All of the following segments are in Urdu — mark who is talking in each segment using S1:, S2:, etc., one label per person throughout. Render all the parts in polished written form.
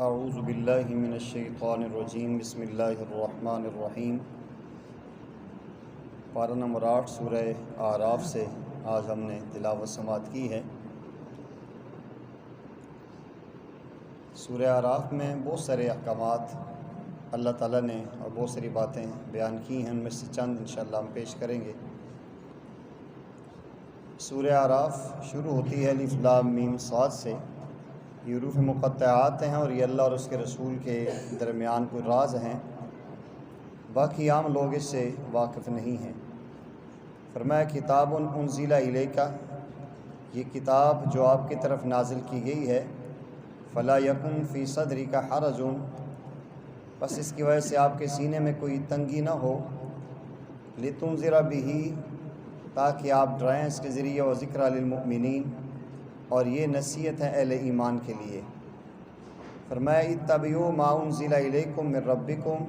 S1: اعوذ باللہ من الشیطان الرجیم بسم اللہ الرحمن الرحیم۔ پارہ نمبر 8 سورہ اعراف سے آج ہم نے تلاوت سماعت کی ہے۔ سورہ اعراف میں بہت سارے احکامات اللہ تعالیٰ نے اور بہت ساری باتیں بیان کی ہیں، ان میں سے چند انشاءاللہ ہم پیش کریں گے۔ سورہ اعراف شروع ہوتی ہے الف لام میم صاد سے۔ یہ حروف مقطعات ہیں اور یہ اللہ اور اس کے رسول کے درمیان کوئی راز ہیں، باقی عام لوگ اس سے واقف نہیں ہیں۔ فرمایا کتاب انزل الیک، یہ کتاب جو آپ کی طرف نازل کی گئی ہے، فلا یکن فی صدرک حرج، بس اس کی وجہ سے آپ کے سینے میں کوئی تنگی نہ ہو، لتنذر بہ، تاکہ آپ ڈرائیں اس کے ذریعے، و ذکر للمؤمنین، اور یہ نصیحت ہے اہل ایمان کے لیے۔ فرمایا اتبعوا ما انزل الیکم من ربکم،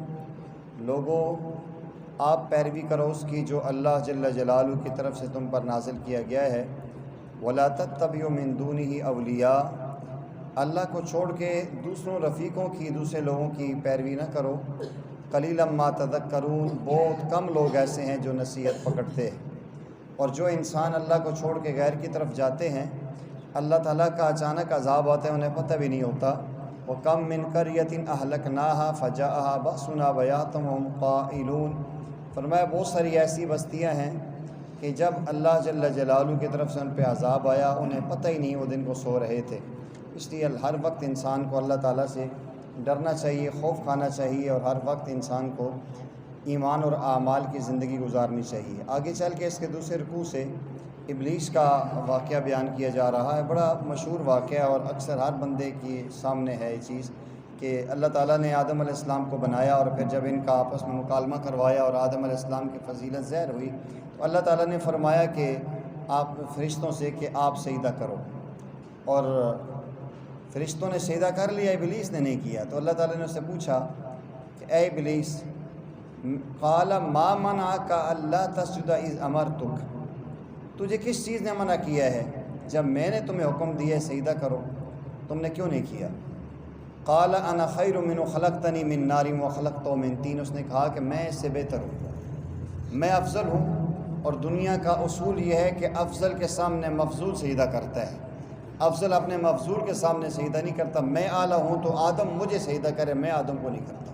S1: لوگو آپ پیروی کرو اس کی جو اللہ جل جلالہ کی طرف سے تم پر نازل کیا گیا ہے، ولا تتبعوا من دونہ اولیاء، اللہ کو چھوڑ کے دوسروں رفیقوں کی، دوسرے لوگوں کی پیروی نہ کرو، قلیلا ما تذکرون، بہت کم لوگ ایسے ہیں جو نصیحت پکڑتے ہیں۔ اور جو انسان اللہ کو چھوڑ کے غیر کی طرف جاتے ہیں، اللہ تعالیٰ کا اچانک عذاب آتا ہے، انہیں پتہ بھی نہیں ہوتا۔ وَكَم مِّن قَرْيَةٍ أَهْلَكْنَاهَا فَجَاءَهَا بَأْسُنَا بَيَاتًا وَهُمْ قَائِلُونَ، فرمایا بہت ساری ایسی بستیاں ہیں کہ جب اللہ جل جلالہ کی طرف سے ان پہ عذاب آیا، انہیں پتہ ہی نہیں وہ دن کو سو رہے تھے۔ اس لیے ہر وقت انسان کو اللہ تعالیٰ سے ڈرنا چاہیے، خوف کھانا چاہیے، اور ہر وقت انسان کو ایمان اور اعمال کی زندگی گزارنی چاہیے۔ آگے چل کے اس کے دوسرے رکوع سے ابلیس کا واقعہ بیان کیا جا رہا ہے۔ بڑا مشہور واقعہ اور اکثر ہر بندے کے سامنے ہے یہ چیز کہ اللہ تعالیٰ نے آدم علیہ السلام کو بنایا، اور پھر جب ان کا آپس میں مکالمہ کروایا اور آدم علیہ السلام کی فضیلت ظاہر ہوئی، تو اللہ تعالیٰ نے فرمایا کہ آپ فرشتوں سے کہ آپ سجدہ کرو، اور فرشتوں نے سجدہ کر لیا، ابلیس نے نہیں کیا۔ تو اللہ تعالیٰ نے اس سے پوچھا کہ اے ابلیس، قال ما منعک الا تسجد اذ امرتک، تجھے کس چیز نے منع کیا ہے جب میں نے تمہیں حکم دیا ہے سجدہ کرو، تم نے کیوں نہیں کیا؟ قال انا خیر منہ خلقتنی من نار وخلقتہ من طین، اس نے کہا کہ میں اس سے بہتر ہوں، میں افضل ہوں، اور دنیا کا اصول یہ ہے کہ افضل کے سامنے مفضول سجدہ کرتا ہے، افضل اپنے مفضول کے سامنے سجدہ نہیں کرتا۔ میں اعلیٰ ہوں تو آدم مجھے سجدہ کرے، میں آدم کو نہیں کرتا۔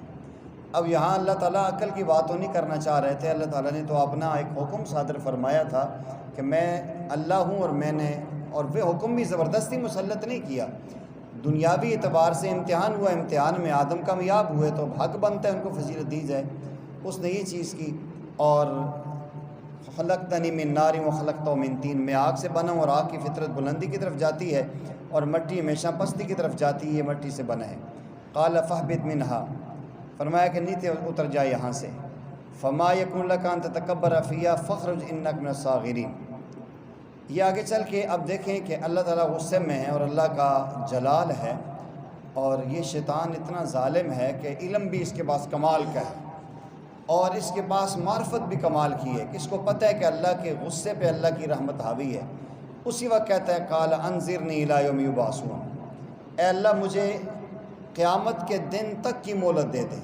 S1: اب یہاں اللہ تعالیٰ عقل کی بات تو نہیں کرنا چاہ رہے تھے، اللہ تعالیٰ نے تو اپنا ایک حکم صادر فرمایا تھا کہ میں اللہ ہوں، اور میں نے، اور وہ حکم بھی زبردستی مسلط نہیں کیا، دنیاوی اعتبار سے امتحان ہوا، امتحان میں آدم کامیاب ہوئے تو حق بنتا ہے ان کو فضیلت دی جائے، اس نے یہ چیز کی۔ اور خلقتنی من نار وخلقتہ من طین، میں آگ سے بنا ہوں، اور آگ کی فطرت بلندی کی طرف جاتی ہے اور مٹی ہمیشہ پستی کی طرف جاتی ہے، یہ مٹی سے بنا ہے۔ قال فاہبط منہا، فرمایا کہ نیچے اتر جائے یہاں سے، فما یکن لک ان تتکبر فیہا فاخرج انک من الصاغرین۔ یہ آگے چل کے اب دیکھیں کہ اللہ تعالیٰ غصے میں ہے اور اللہ کا جلال ہے، اور یہ شیطان اتنا ظالم ہے کہ علم بھی اس کے پاس کمال کا ہے، اور اس کے پاس معرفت بھی کمال کی ہے کہ اس کو پتہ ہے کہ اللہ کے غصے پہ اللہ کی رحمت حاوی ہے۔ اسی وقت کہتا ہے قال انظرنی الی یوم یبعثون، اے اللہ مجھے قیامت کے دن تک کی مہلت دے دے۔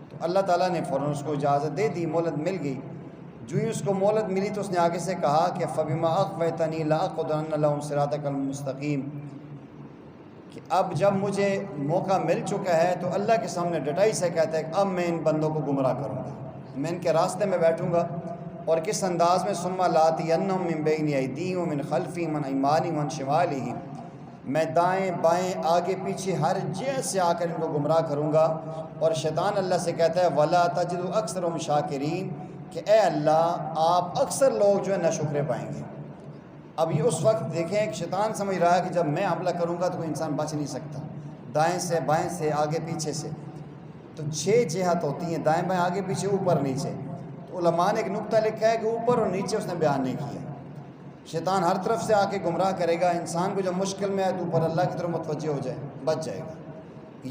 S1: تو اللہ تعالیٰ نے فوراً اس کو اجازت دے دی، مہلت مل گئی۔ جو ہی اس کو مہلت ملی تو اس نے آگے سے کہا کہ فبما اغویتنی لاقعدن لہم صراطک المستقیم، کہ اب جب مجھے موقع مل چکا ہے تو اللہ کے سامنے ڈٹائی سے کہتا ہے کہ اب میں ان بندوں کو گمراہ کروں گا، میں ان کے راستے میں بیٹھوں گا، اور کس انداز میں، ثم لآتینہم من بین ایدیہم ومن خلفہم وعن ایمانہم وعن شمالہم، میں دائیں بائیں آگے پیچھے ہر جہت سے آ کر ان کو گمراہ کروں گا۔ اور شیطان اللہ سے کہتا ہے وَلَا تَجِدُ أَكْثَرَهُمْ شَاكِرِينَ، کہ اے اللہ آپ اکثر لوگ جو ہے ناشکرے پائیں گے۔ اب یہ اس وقت دیکھیں کہ شیطان سمجھ رہا ہے کہ جب میں حملہ کروں گا تو کوئی انسان بچ نہیں سکتا، دائیں سے بائیں سے آگے پیچھے سے، تو 6 جہت ہوتی ہیں، دائیں بائیں آگے پیچھے اوپر نیچے۔ تو علماء نے ایک نقطہ لکھا ہے کہ اوپر اور نیچے اس نے بیان نہیں کیا، شیطان ہر طرف سے آ کے گمراہ کرے گا انسان کو، جب مشکل میں ہے تو اوپر اللہ کی طرف متوجہ ہو جائے، بچ جائے گا،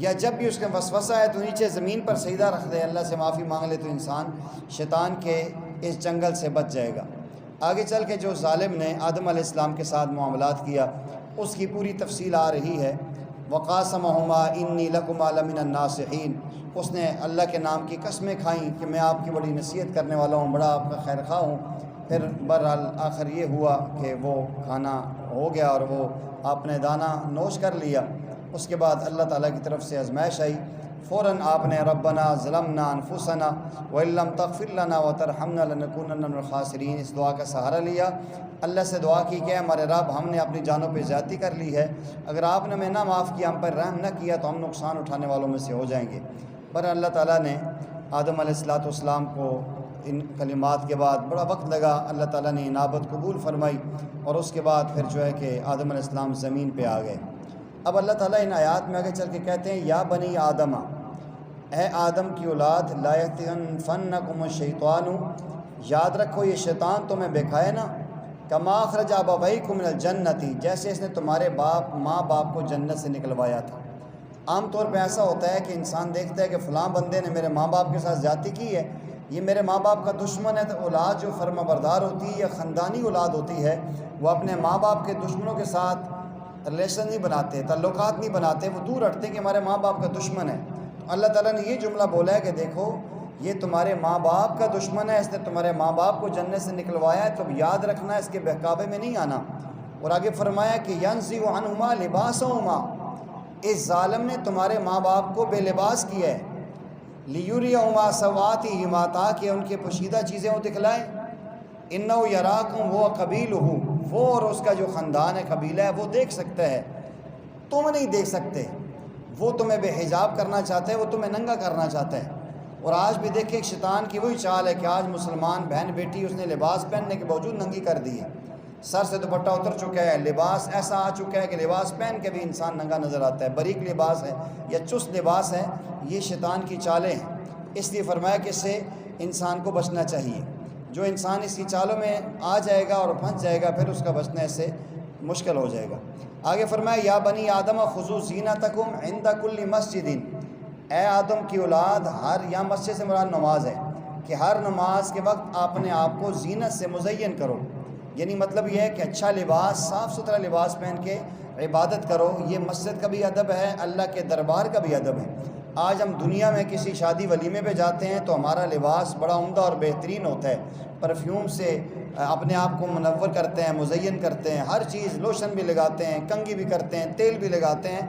S1: یا جب بھی اس کے وسوسہ ہے تو نیچے زمین پر سجدہ رکھ دے، اللہ سے معافی مانگ لے، تو انسان شیطان کے اس جنگل سے بچ جائے گا۔ آگے چل کے جو ظالم نے آدم علیہ السلام کے ساتھ معاملات کیا اس کی پوری تفصیل آ رہی ہے۔ وقاسمہما انی لکما لمن الناصحین، اس نے اللہ کے نام کی قسمیں کھائیں کہ میں آپ کی بڑی نصیحت کرنے والا ہوں، بڑا آپ کا خیر خواہ ہوں۔ پھر بہرحال آخر یہ ہوا کہ وہ کھانا ہو گیا اور وہ آپ نے دانہ نوش کر لیا۔ اس کے بعد اللہ تعالیٰ کی طرف سے آزمائش آئی، فوراً آپ نے ربنا ظلمنا انفسنا وان لم تغفر لنا وترحمنا لنکونن من الخاسرین اس دعا کا سہارا لیا۔ اللہ سے دعا کی کہ ہمارے رب، ہم نے اپنی جانوں پہ زیادتی کر لی ہے، اگر آپ نے ہمیں نہ معاف کیا، ہم پر رحم نہ کیا تو ہم نقصان اٹھانے والوں میں سے ہو جائیں گے۔ پر اللہ تعالیٰ نے آدم علیہ السلام کو ان کلمات کے بعد بڑا وقت لگا، اللہ تعالیٰ نے انابت قبول فرمائی، اور اس کے بعد پھر جو ہے کہ آدم علیہ السلام زمین پہ آ گئے۔ اب اللہ تعالیٰ ان آیات میں آگے چل کے کہتے ہیں یا بنی آدم، اے آدم کی اولاد، لا یفتننکم الشیطان، یاد رکھو یہ شیطان تمہیں بہکائے نا، کما اخرج ابویکم من الجنت، جیسے اس نے تمہارے ماں باپ کو جنت سے نکلوایا تھا۔ عام طور پہ ایسا ہوتا ہے کہ انسان دیکھتا ہے کہ فلاں بندے نے میرے ماں باپ کے ساتھ زیادتی کی ہے، یہ میرے ماں باپ کا دشمن ہے، تو اولاد جو فرما بردار ہوتی ہے یا خاندانی اولاد ہوتی ہے، وہ اپنے ماں باپ کے دشمنوں کے ساتھ ریلیشن نہیں بناتے، تعلقات نہیں بناتے، وہ دور ہٹتے کہ ہمارے ماں باپ کا دشمن ہے۔ تو اللہ تعالیٰ نے یہ جملہ بولا ہے کہ دیکھو یہ تمہارے ماں باپ کا دشمن ہے، اس نے تمہارے ماں باپ کو جنت سے نکلوایا ہے، تو یاد رکھنا اس کے بہکاوے میں نہیں آنا۔ اور آگے فرمایا کہ ینزع عنہما لباسہما، اس ظالم نے تمہارے ماں باپ کو بے لباس کیا ہے، لیریہما سوآتہما، تاکہ ان کے پوشیدہ چیزیں وہ دکھلائیں، انہ یراکم وہ قبیلہ، وہ اور اس کا جو خاندان ہے، قبیلہ ہے، وہ دیکھ سکتا ہے، تم نہیں دیکھ سکتے۔ وہ تمہیں بے حجاب کرنا چاہتا ہے، وہ تمہیں ننگا کرنا چاہتا ہے۔ اور آج بھی دیکھیں ایک شیطان کی وہی چال ہے کہ آج مسلمان بہن بیٹی اس نے لباس پہننے کے باوجود ننگی کر دی ہے، سر سے دوپٹہ اتر چکا ہے، لباس ایسا آ چکا ہے کہ لباس پہن کے بھی انسان ننگا نظر آتا ہے، باریک لباس ہے یا چست لباس ہے، یہ شیطان کی چالیں ہیں۔ اس لیے فرمایا کہ اس سے انسان کو بچنا چاہیے۔ جو انسان اس کی چالوں میں آ جائے گا اور پھنس جائے گا، پھر اس کا بچنا اس سے مشکل ہو جائے گا۔ آگے فرمایا یا بنی آدم خذوا زینتکم عند کل مسجد، اے آدم کی اولاد، ہر یہاں مسجد سے مراد نماز ہے کہ ہر نماز کے وقت اپنے آپ کو زینت سے مزین کرو، یعنی مطلب یہ ہے کہ اچھا لباس، صاف ستھرا لباس پہن کے عبادت کرو۔ یہ مسجد کا بھی ادب ہے، اللہ کے دربار کا بھی ادب ہے۔ آج ہم دنیا میں کسی شادی ولیمے پہ جاتے ہیں تو ہمارا لباس بڑا عمدہ اور بہترین ہوتا ہے، پرفیوم سے اپنے آپ کو منور کرتے ہیں، مزین کرتے ہیں، ہر چیز، لوشن بھی لگاتے ہیں، کنگھی بھی کرتے ہیں، تیل بھی لگاتے ہیں،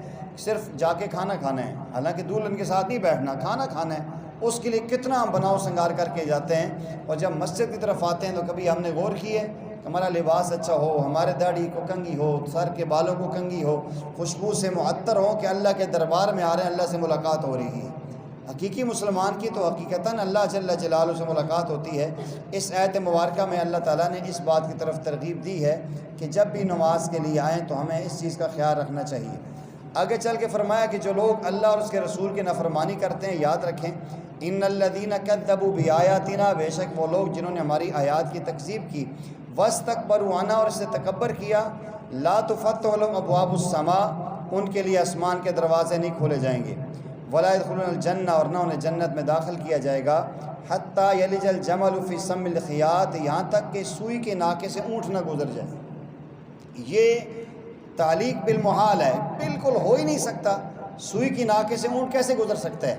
S1: صرف جا کے کھانا کھانا ہے، حالانکہ دلہن کے ساتھ نہیں بیٹھنا، کھانا کھانا ہے، اس کے لیے کتنا ہم بناؤ سنگار کر کے جاتے ہیں۔ اور جب مسجد کی طرف آتے ہیں تو کبھی ہم نے غور کی ہے کہ ہمارا لباس اچھا ہو، ہمارے داڑھی کو کنگھی ہو، سر کے بالوں کو کنگھی ہو، خوشبو سے معطر ہو کہ اللہ کے دربار میں آ رہے ہیں، اللہ سے ملاقات ہو رہی ہے۔ حقیقی مسلمان کی تو حقیقتاً اللہ جل جلالہ سے ملاقات ہوتی ہے۔ اس آیت مبارکہ میں اللہ تعالیٰ نے اس بات کی طرف ترغیب دی ہے کہ جب بھی نماز کے لیے آئیں تو ہمیں اس چیز کا خیال رکھنا چاہیے۔ آگے چل کے فرمایا کہ جو لوگ اللہ اور اس کے رسول کی نافرمانی کرتے ہیں، یاد رکھیں ان الذین کذبوا بآیاتنا، بے شک وہ لوگ جنہوں نے ہماری آیات کی تکذیب کی، واستکبروا عنہا، اور اس سے تکبر کیا، لا تفتح لهم ابواب السماء، ان کے لیے آسمان کے دروازے نہیں کھولے جائیں گے، ولا يدخلون الجنہ، اور نہ انہیں جنت میں داخل کیا جائے گا، حتی یلج الجمل فی سم الخیاط، یہاں تک کہ سوئی کے ناکے سے اونٹ نہ گزر جائے۔ یہ تعلیق بالمحال ہے، بالکل ہو ہی نہیں سکتا، سوئی کی ناکے سے اونٹ کیسے گزر سکتا ہے؟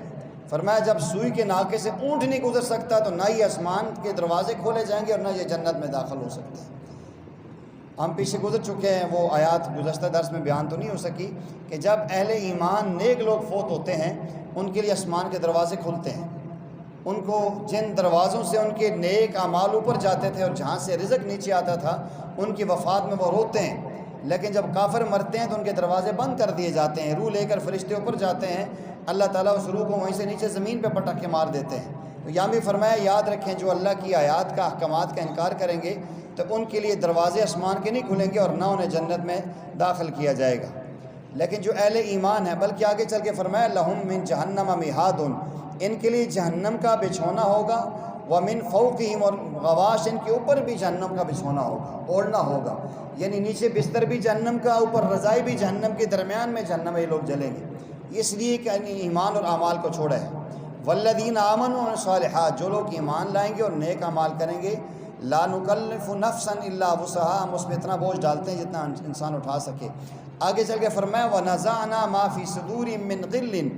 S1: فرمایا جب سوئی کے ناکے سے اونٹ نہیں گزر سکتا تو نہ یہ آسمان کے دروازے کھولے جائیں گے اور نہ یہ جنت میں داخل ہو سکتے ہیں۔ ہم پیچھے گزر چکے ہیں، وہ آیات گزشتہ درس میں بیان تو نہیں ہو سکی کہ جب اہل ایمان نیک لوگ فوت ہوتے ہیں ان کے لیے آسمان کے دروازے کھلتے ہیں، ان کو جن دروازوں سے ان کے نیک اعمال اوپر جاتے تھے اور جہاں سے رزق نیچے آتا تھا، ان کی وفات میں وہ روتے ہیں، لیکن جب کافر مرتے ہیں تو ان کے دروازے بند کر دیے جاتے ہیں، روح لے کر فرشتے اوپر جاتے ہیں، اللہ تعالیٰ اس روح کو وہیں سے نیچے زمین پہ پٹک کے مار دیتے ہیں۔ تو یہاں بھی فرمایا یاد رکھیں جو اللہ کی آیات کا احکامات کا انکار کریں گے تو ان کے لیے دروازے آسمان کے نہیں کھلیں گے اور نہ انہیں جنت میں داخل کیا جائے گا۔ لیکن جو اہل ایمان ہے، بلکہ آگے چل کے فرمایا لہم من جہنم مہاد، ان کے لیے جہنم کا بچھونا ہوگا، ومن فوقہم، اور غواش ان کے اوپر بھی جہنم کا بچھونا ہوگا، اوڑھنا ہوگا، یعنی نیچے بستر بھی جہنم کا، اوپر رضائی بھی جہنم کے، درمیان میں جہنم میں یہ لوگ جلیں گے، اس لیے کہ ایمان اور اعمال کو چھوڑا ہے۔ والذین آمنوا وعملوا الصالحات، جو لوگ ایمان لائیں گے اور نیک اعمال کریں گے، لا نکلف نفسا الا وسعها، ہم اس پہ اتنا بوجھ ڈالتے ہیں جتنا انسان اٹھا سکے، آگے چل کے فرمایا وَنَزَعْنَا مَا فِي صُدُورٍ مِّن غِلٍّ،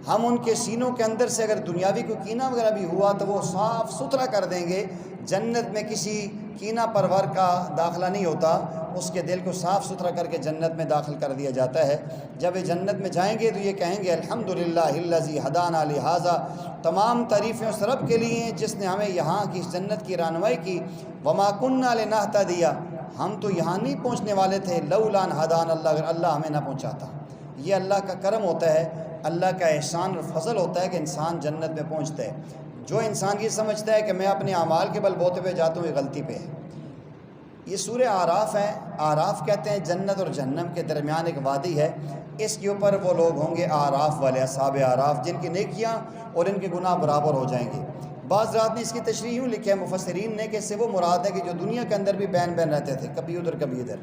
S1: ہم ان کے سینوں کے اندر سے اگر دنیاوی کوئی کینہ وغیرہ بھی ہوا تو وہ صاف ستھرا کر دیں گے۔ جنت میں کسی کینہ پرور کا داخلہ نہیں ہوتا، اس کے دل کو صاف ستھرا کر کے جنت میں داخل کر دیا جاتا ہے۔ جب یہ جنت میں جائیں گے تو یہ کہیں گے الحمدللہ الذی ہدانا لہذا، تمام تعریفیں اس رب کے لیے ہیں جس نے ہمیں یہاں کی اس جنت کی رہنمائی کی۔ وما کننا لنہتدی، ہم تو یہاں نہیں پہنچنے والے تھے لولا ان ہدانا اللہ، اگر اللہ ہمیں نہ پہنچاتا۔ یہ اللہ کا کرم ہوتا ہے، اللہ کا احسان اور فضل ہوتا ہے کہ انسان جنت میں پہنچتا ہے۔ جو انسان یہ سمجھتا ہے کہ میں اپنے اعمال کے بل بوتے پہ جاتا ہوں، یہ غلطی پہ ہے۔ یہ سورہ اعراف ہے، اعراف کہتے ہیں جنت اور جہنم کے درمیان ایک وادی ہے، اس کے اوپر وہ لوگ ہوں گے اعراف والے، اصحاب اعراف، جن کی نیکیاں اور ان کے گناہ برابر ہو جائیں گے۔ بعض رات نے اس کی تشریح یوں لکھا ہے مفسرین نے کہ اس سے وہ مراد ہے کہ جو دنیا کے اندر بھی بین بین رہتے تھے، کبھی ادھر کبھی ادھر،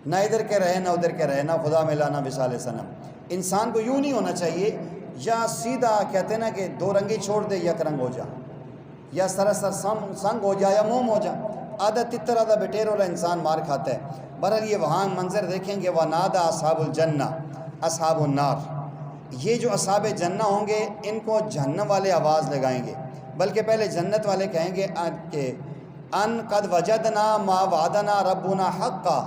S1: نہ ادھر کے رہے نہ ادھر کے رہے، نہ خدا ملا نہ وصال صنم۔ انسان کو یوں نہیں ہونا چاہیے، یا سیدھا کہتے ہیں نا کہ دو رنگی چھوڑ دے یک رنگ ہو جا، یا سراسر سنگ ہو جا یا موم ہو جا، آدھا تتر آدھا بٹیر والا انسان مار کھاتا ہے۔ بہرحال یہ وہاں منظر دیکھیں گے وَنَادَى أَصْحَابُ الْجَنَّةِ أَصْحَابُ النَّارِ، یہ جو اصحاب جنہ ہوں گے ان کو جہنم والے آواز لگائیں گے، بلکہ پہلے جنت والے کہیں گے کہ ان قد وجدنا ما وعدنا ربنا حقا،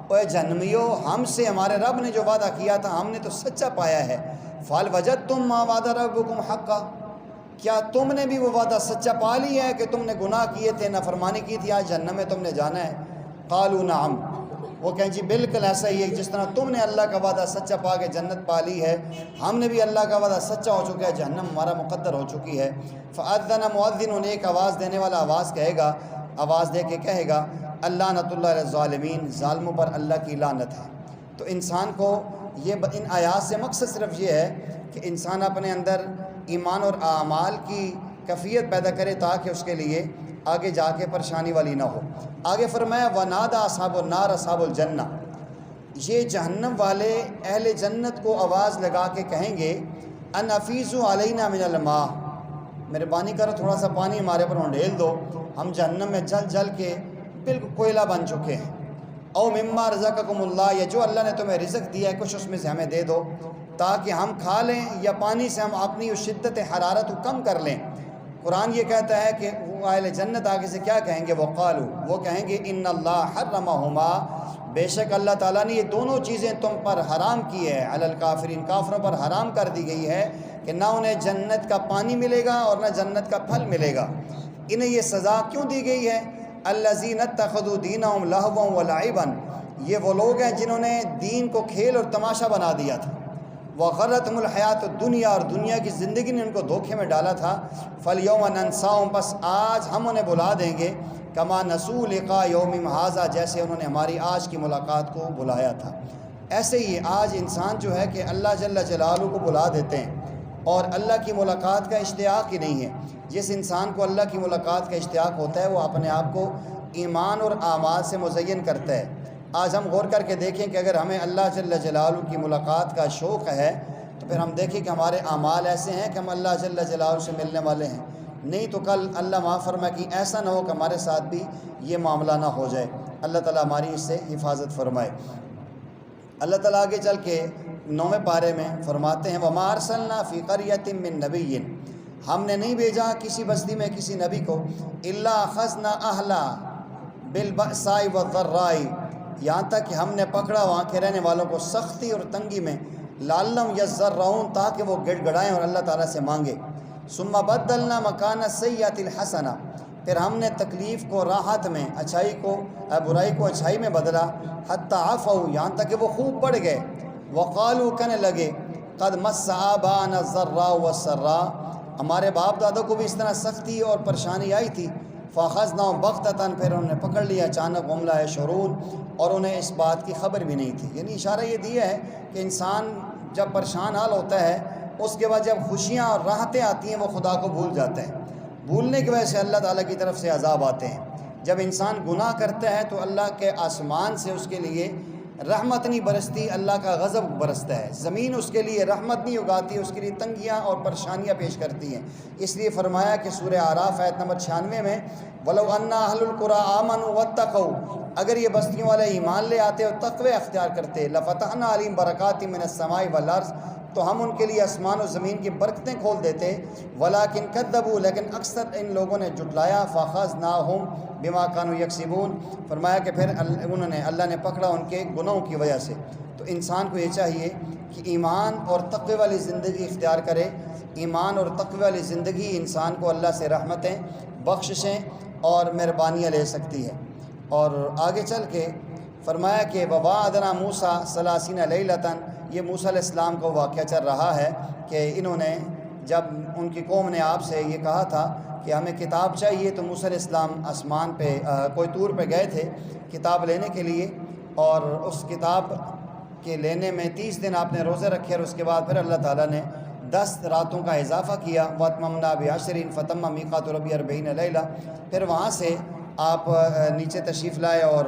S1: اے جہنمیو ہم سے ہمارے رب نے جو وعدہ کیا تھا ہم نے تو سچا پایا ہے۔ فَهَلْ وَجَدْتُم مَّا وَعَدَ رَبُّكُمْ حَقًّا، کیا تم نے بھی وہ وعدہ سچا پا لیا ہے کہ تم نے گناہ کیے تھے، نافرمانی کی تھی، آج جہنم میں تم نے جانا ہے؟ قالوا نعم، وہ کہیں جی بالکل ایسا ہی ہے، جس طرح تم نے اللہ کا وعدہ سچا پا کے جنت پا لی ہے، ہم نے بھی اللہ کا وعدہ سچا ہو چکا ہے، جہنم ہمارا مقدر ہو چکی ہے۔ فَأَذَّنَ مُؤَذِّنٌ، ایک آواز دینے والا آواز کہے گا، آواز دے کے کہے گا اللعنۃ اللہ علی الظالمین، ظالموں پر اللہ کی لعنت ہے۔ تو انسان کو یہ ان آیات سے مقصد صرف یہ ہے کہ انسان اپنے اندر ایمان اور اعمال کی کیفیت پیدا کرے تاکہ اس کے لیے آگے جا کے پریشانی والی نہ ہو۔ آگے فرمایا وَنَادَى أَصْحَابُ النَّارِ أَصْحَابُ الْجَنَّةِ، یہ جہنم والے اہل جنت کو آواز لگا کے کہیں گے ان افیضوا علینا من الماء، مہربانی کرو تھوڑا سا پانی ہمارے پر انڈیل دو، ہم جہنم میں جل جل کے بالکل کوئلہ بن چکے ہیں۔ او مما رزقکم اللہ، یا جو اللہ نے تمہیں رزق دیا ہے کچھ اس میں سے ہمیں دے دو تاکہ ہم کھا لیں، یا پانی سے ہم اپنی اس شدت حرارت کو کم کر لیں۔ قرآن یہ کہتا ہے کہ وہ اہل جنت آگے سے کیا کہیں گے، وقالوا، وہ کہیں گے ان اللہ حرمہما، بے شک اللہ تعالیٰ نے یہ دونوں چیزیں تم پر حرام کی ہے، علی الکافرین، کافروں پر حرام کر دی گئی ہے کہ نہ انہیں جنت کا پانی ملے گا اور نہ جنت کا پھل ملے گا۔ انہیں یہ سزا کیوں دی گئی ہے؟ الذین اتخذوا دینہم لہوا ولعبا، یہ وہ لوگ ہیں جنہوں نے دین کو کھیل اور تماشا بنا دیا تھا، وغرتہم الحیات الدنیا، اور دنیا کی زندگی نے ان کو دھوکے میں ڈالا تھا۔ فالیوم ننساہم، بس آج ہم انہیں بلا دیں گے، کما نسوا لقاء یومہم ھذا، جیسے انہوں نے ہماری آج کی ملاقات کو بلایا تھا۔ ایسے ہی آج انسان جو ہے کہ اللہ جل جلالہ کو بلا دیتے ہیں اور اللہ کی ملاقات کا اشتیاق ہی نہیں ہے۔ جس انسان کو اللہ کی ملاقات کا اشتیاق ہوتا ہے وہ اپنے آپ کو ایمان اور اعمال سے مزین کرتا ہے۔ آج ہم غور کر کے دیکھیں کہ اگر ہمیں اللہ جل جلالہ کی ملاقات کا شوق ہے تو پھر ہم دیکھیں کہ ہمارے اعمال ایسے ہیں کہ ہم اللہ جل جلالہ سے ملنے والے ہیں، نہیں تو کل اللہ معاف فرمائے کہ ایسا نہ ہو کہ ہمارے ساتھ بھی یہ معاملہ نہ ہو جائے۔ اللہ تعالیٰ ہماری اس سے حفاظت فرمائے۔ اللہ تعالیٰ آگے چل کے 9ویں پارے میں فرماتے ہیں وَمَا أَرْسَلْنَا فِي قَرْيَةٍ مِّن نَبِيٍّ، ہم نے نہیں بھیجا کسی بستی میں کسی نبی کو إِلَّا أَخَذْنَا أَهْلَهَا بِالْبَأْسَاءِ وَالضَّرَّاءِ، یہاں تک کہ ہم نے پکڑا وہاں کے رہنے والوں کو سختی اور تنگی میں، لعلہم یضرعون، تاکہ وہ گڑ گڑائیں اور اللہ تعالیٰ سے مانگے۔ ثم بدلنا مکان السیئۃ الحسنہ، پھر ہم نے تکلیف کو راحت میں، برائی کو اچھائی میں بدلا، حتی عفوا، یہاں تک کہ وہ خوب بڑھ گئے، وقالوا، کہنے لگے قد مس آباءنا الضراء والسراء، ہمارے باپ دادوں کو بھی اس طرح سختی اور پریشانی آئی تھی، فاخذناہم بغتۃ، پھر انہوں نے پکڑ لیا اچانک، وہم لا یشعرون، اور انہیں اس بات کی خبر بھی نہیں تھی۔ یعنی اشارہ یہ دیا ہے کہ انسان جب پریشان حال ہوتا ہے اس کے بعد جب خوشیاں اور راحتیں آتی ہیں وہ خدا کو بھول جاتا ہے، بھولنے کی وجہ سے اللہ تعالیٰ کی طرف سے عذاب آتے ہیں۔ جب انسان گناہ کرتا ہے تو اللہ کے آسمان سے اس کے لیے رحمت نہیں برستی، اللہ کا غضب برستا ہے، زمین اس کے لیے رحمت نہیں اگاتی، اس کے لیے تنگیاں اور پریشانیاں پیش کرتی ہیں۔ اس لیے فرمایا کہ سورہ اعراف آیت نمبر 96 میں ولو انا اہل القری آمنوا واتقوا، اگر یہ بستیوں والے ایمان لے آتے اور تقوی اختیار کرتے، لفتحنا علیہم برکات من السماء والارض، تو ہم ان کے لیے آسمان و زمین کی برکتیں کھول دیتے، ولیکن کذبوا، لیکن اکثر ان لوگوں نے جھٹلایا، فاخذناہم بما كانوا یکسبون، فرمایا کہ پھر اللہ نے پکڑا ان کے گناہوں کی وجہ سے۔ تو انسان کو یہ چاہیے کہ ایمان اور تقوی والی زندگی اختیار کرے۔ ایمان اور تقوی والی زندگی انسان کو اللہ سے رحمتیں، بخششیں اور مہربانیاں لے سکتی ہے۔ اور آگے چل کے فرمایا کہ وَوَعَدْنَا مُوسَىٰ 30 لَيْلَةً، یہ موسیٰ علیہ السلام کو واقعہ چل رہا ہے کہ انہوں نے جب ان کی قوم نے آپ سے یہ کہا تھا کہ ہمیں کتاب چاہیے، تو موسیٰ علیہ السلام آسمان پہ کوئی طور پہ گئے تھے کتاب لینے کے لیے، اور اس کتاب کے لینے میں 30 دن آپ نے روزے رکھے، اور اس کے بعد پھر اللہ تعالیٰ نے 10 راتوں کا اضافہ کیا، وَأَتْمَمْنَا بِعَشْرٍ فَتَمَّ مِيقَاتُ رَبِّهِ 40 لَيْلَةً، پھر وہاں سے آپ نیچے تشریف لائے اور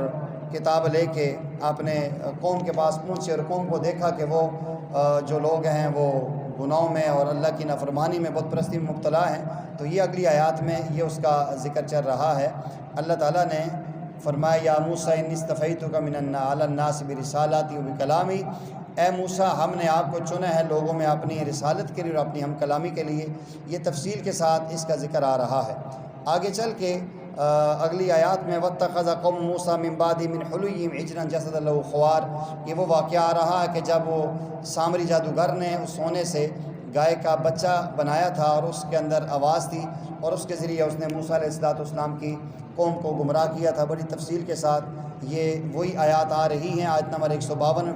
S1: کتاب لے کے آپ نے قوم کے پاس پہنچے، اور قوم کو دیکھا کہ وہ جو لوگ ہیں وہ گناہوں میں اور اللہ کی نافرمانی میں، بت پرستی میں مبتلا ہیں۔ تو یہ اگلی آیات میں یہ اس کا ذکر چل رہا ہے۔ اللہ تعالیٰ نے فرمایا یا موسیٰ انی اصطفیتک من علی الناس برسالاتی وبکلامی، اے موسیٰ ہم نے آپ کو چنا ہے لوگوں میں اپنی رسالت کے لیے اور اپنی ہم کلامی کے لیے۔ یہ تفصیل کے ساتھ اس کا ذکر آ رہا ہے۔ آگے چل کے اگلی آیات میں وَاتَّخَذَ قَوْمُ مُوسَىٰ مِن بَعْدِهِ مِنْ حُلِيِّهِمْ عِجْلًا جَسَدًا لَهُ خُوَارٌ، یہ وہ واقعہ آ رہا ہے کہ جب وہ سامری جادوگر نے اس سونے سے گائے کا بچہ بنایا تھا اور اس کے اندر آواز تھی، اور اس کے ذریعے اس نے موسیٰ علیہ السلام کی قوم کو گمراہ کیا تھا۔ بڑی تفصیل کے ساتھ یہ وہی آیات آ رہی ہیں۔ آیت نمبر 152 میں